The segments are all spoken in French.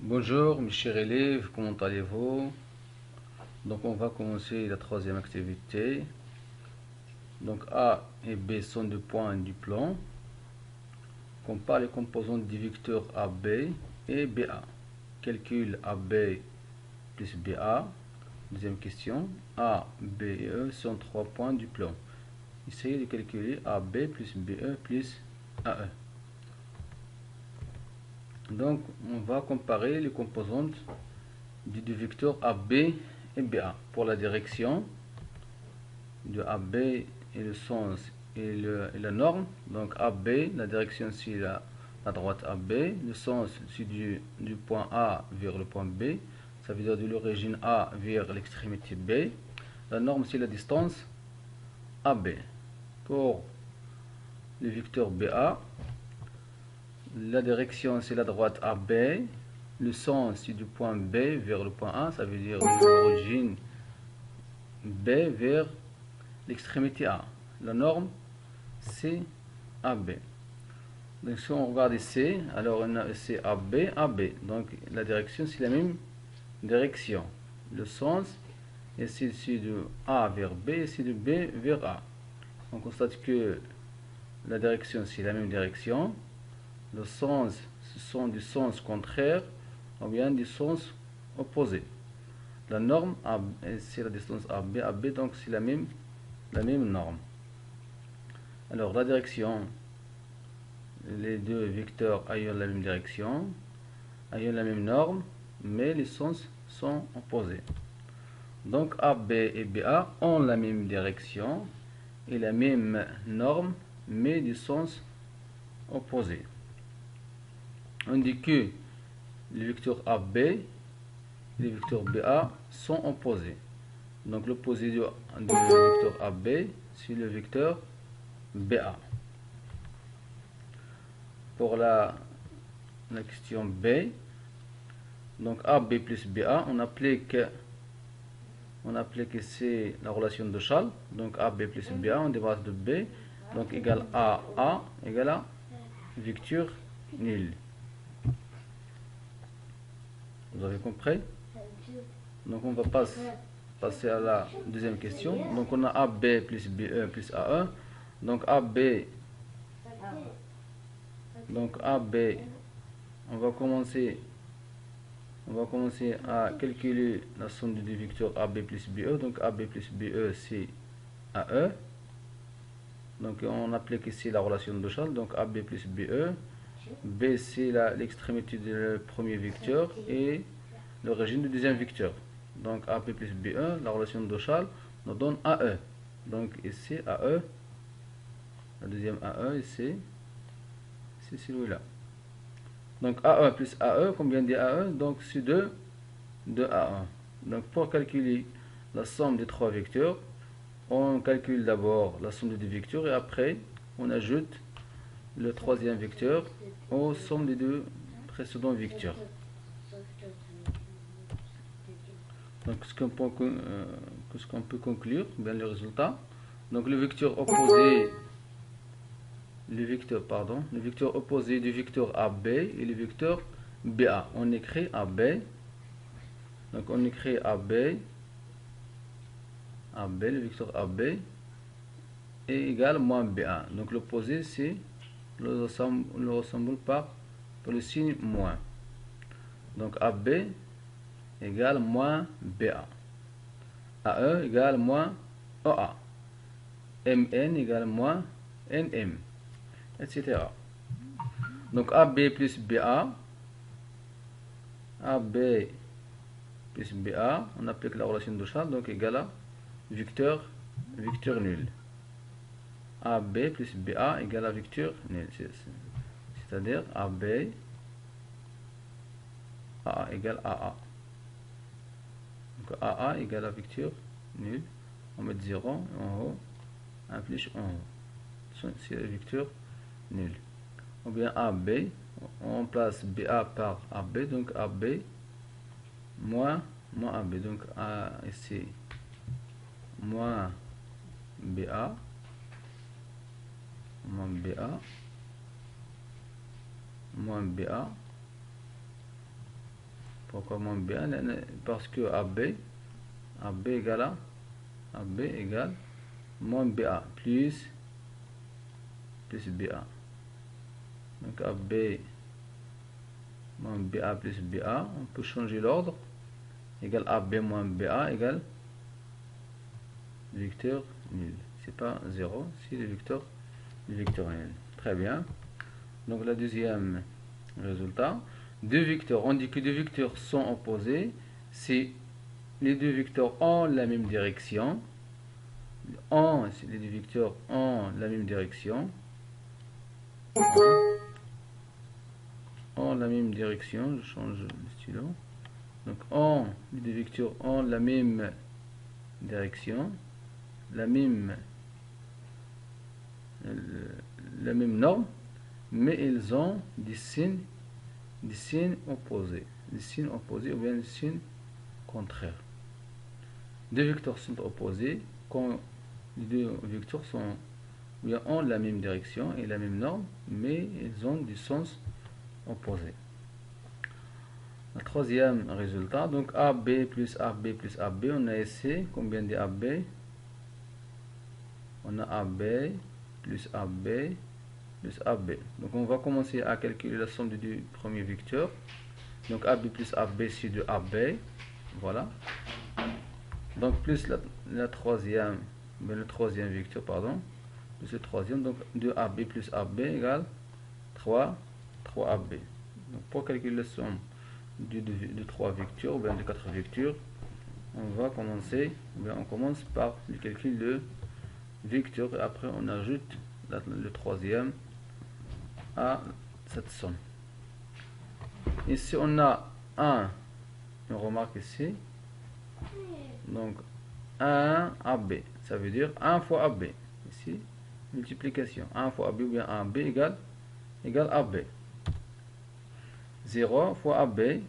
Bonjour mes chers élèves, comment allez-vous? Donc on va commencer la troisième activité. Donc A et B sont deux points du plan. Compare les composantes du vecteur AB et BA. Calcule AB plus BA. Deuxième question. A, B et E sont trois points du plan. Essayez de calculer AB plus BE plus AE. Donc on va comparer les composantes du vecteur AB et BA. Pour la direction de AB et le sens et la norme. Donc AB, la direction c'est la droite AB, le sens c'est du point A vers le point B, ça veut dire de l'origine A vers l'extrémité B. La norme c'est la distance AB. Pour le vecteur BA, la direction c'est la droite AB, le sens c'est du point B vers le point A, ça veut dire de l'origine B vers l'extrémité A. La norme c'est AB. Donc si on regarde ici, alors on a ici AB, AB. Donc la direction c'est la même direction. Le sens, ici c'est de A vers B, ici de B vers A. On constate que la direction c'est la même direction. Le sens, ce sont du sens contraire ou bien du sens opposé. La norme, c'est la distance AB, AB, donc c'est la même norme. Alors la direction, les deux vecteurs ayant la même direction, ayant la même norme, mais les sens sont opposés. Donc AB et BA ont la même direction et la même norme, mais du sens opposé. On dit que les vecteurs AB et les vecteurs BA sont opposés. Donc l'opposé du vecteur AB, c'est le vecteur BA. Pour la question B, donc AB plus BA, on applique ici la relation de Charles. Donc AB plus BA, on dépasse de B, donc égale AA égale à vecteur nul. Vous avez compris? Donc on va passer à la deuxième question. Donc on a AB plus BE plus AE. Donc AB, on va commencer à calculer la somme des deux vecteurs AB plus BE. Donc AB plus BE c'est AE. Donc on applique ici la relation de Charles. Donc AB plus BE. B c'est l'extrémité du premier vecteur et l'origine du deuxième vecteur. Donc AB plus BE, la relation de Charles nous donne AE. Donc ici AE, la deuxième AE ici, c'est celui-là. Donc AE plus AE, combien dit AE? Donc c'est 2 A1. Donc pour calculer la somme des trois vecteurs, on calcule d'abord la somme des deux vecteurs et après on ajoute le troisième vecteur aux sommes des deux précédents vecteurs. Donc ce qu'on peut conclure, bien le résultat. Donc le vecteur opposé du vecteur AB et le vecteur BA. On écrit AB. Donc on écrit AB, le vecteur AB est égal à moins BA. Donc l'opposé c'est le ressemble par le signe moins. Donc AB égale moins BA. AE égale moins OA. MN égale moins NM, etc. Donc AB plus BA, on applique la relation de Charles, donc égale à vecteur nul. AB plus BA égale à vecteur nul. C'est-à-dire AB égale AA. Donc AA égale à vecteur nul. On met 0 en haut, un plus en haut. C'est le vecteur nul. Ou bien AB, on remplace BA par AB, donc AB moins AB. Donc ici, moins BA, moins BA Pourquoi moins BA? Parce que AB égale moins BA plus BA. Donc AB moins BA plus BA, on peut changer l'ordre, égale AB moins BA égale vecteur nul. C'est pas 0, c'est le vecteur nul. Très bien. Donc le deuxième résultat, deux vecteurs, on dit que deux vecteurs sont opposés si les deux vecteurs ont la même direction. Si les deux vecteurs ont la même direction, je change le stylo. Donc les deux vecteurs ont la même direction, la même norme, mais ils ont des signes opposés, ou bien des signes contraires. Deux vecteurs sont opposés quand les deux vecteurs ont la même direction et la même norme, mais ils ont du sens opposé. Le troisième résultat, donc AB plus AB plus AB, on a ici combien de AB? On a AB plus AB plus AB. Donc on va commencer à calculer la somme des deux premiers vecteurs. Donc AB plus AB, c'est de AB. Voilà. Donc plus le troisième vecteur, pardon. Plus le troisième, donc 2AB plus AB égale 3AB. Donc pour calculer la somme de 3 vecteurs, ou bien de 4 vecteurs, on commence par le calcul de vecteur et après on ajoute le troisième à cette somme. Ici on a on remarque ici, donc 1 AB, ça veut dire 1 fois AB, ici multiplication, 1 fois AB ou bien AB égale AB. 0 fois AB,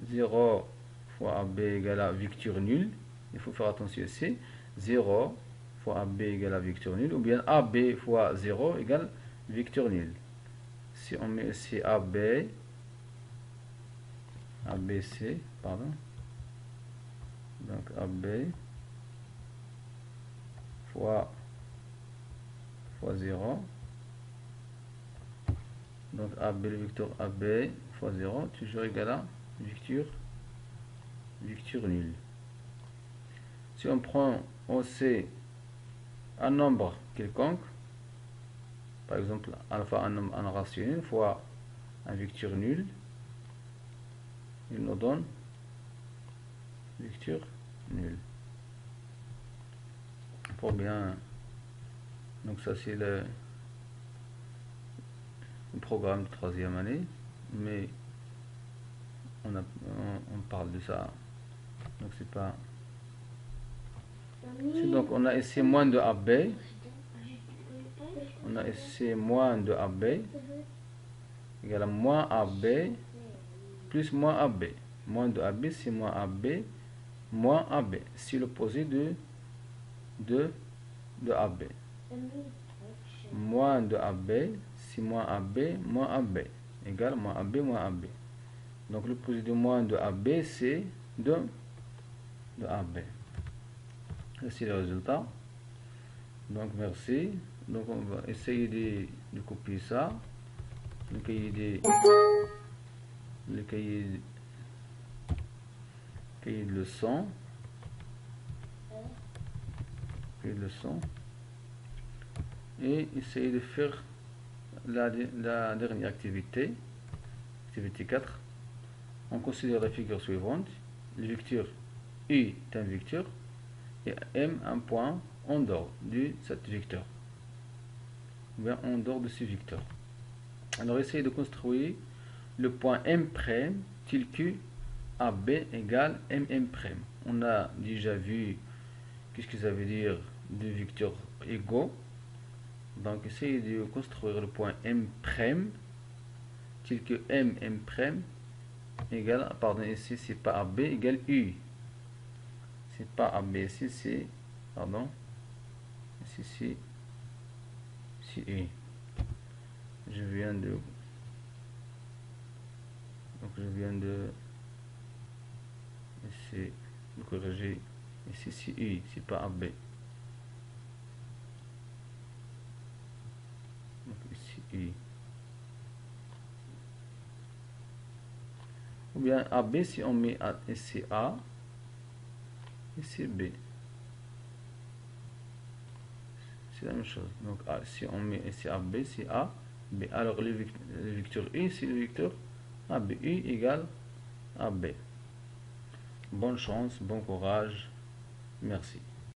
0 fois AB égale à vecteur nul, il faut faire attention ici, 0 fois AB égale à vecteur nul, ou bien AB fois 0 égale vecteur nul. Si on met ici ABC, pardon, donc AB fois 0, donc AB, le vecteur AB fois 0, toujours égal à vecteur nul. Si on prend aussi un nombre quelconque, par exemple alpha, un nombre rationnel fois un vecteur nul, il nous donne vecteur nul. Pour bien, donc ça c'est le programme de troisième année, mais on parle de ça, donc c'est pas. Donc on a ici moins de AB, égale à moins AB plus moins AB. Moins de AB, c'est moins AB moins AB. C'est l'opposé de AB. Moins de AB, c'est moins AB moins AB. Égale moins AB moins AB. Donc l'opposé de moins de AB, c'est de AB. C'est le résultat. Donc merci. Donc on va essayer de copier ça. Le cahier de leçon. Et essayer de faire la dernière activité. Activité 4. On considère la figure suivante. Le vecteur U est un vecteur et M un point en dehors de cet vecteur. Bien en dehors de ce vecteur. Alors essayez de construire le point M' tel que AB égale MM'. On a déjà vu qu'est-ce que ça veut dire deux vecteurs égaux. Donc essayez de construire le point M' tel que MM' égale, pardon, ici c'est pas AB égale U. C'est pas AB, ici c'est, pardon, ici c'est U. Je viens de Donc je viens de essayer de corriger. Ici c'est I, c'est pas AB. Donc ici I. Ou bien AB, si on met ici A, ici B. C'est la même chose. Donc si on met ici AB, c'est A, B. Alors le vecteur I, c'est le vecteur AB. I égale AB. Bonne chance, bon courage. Merci.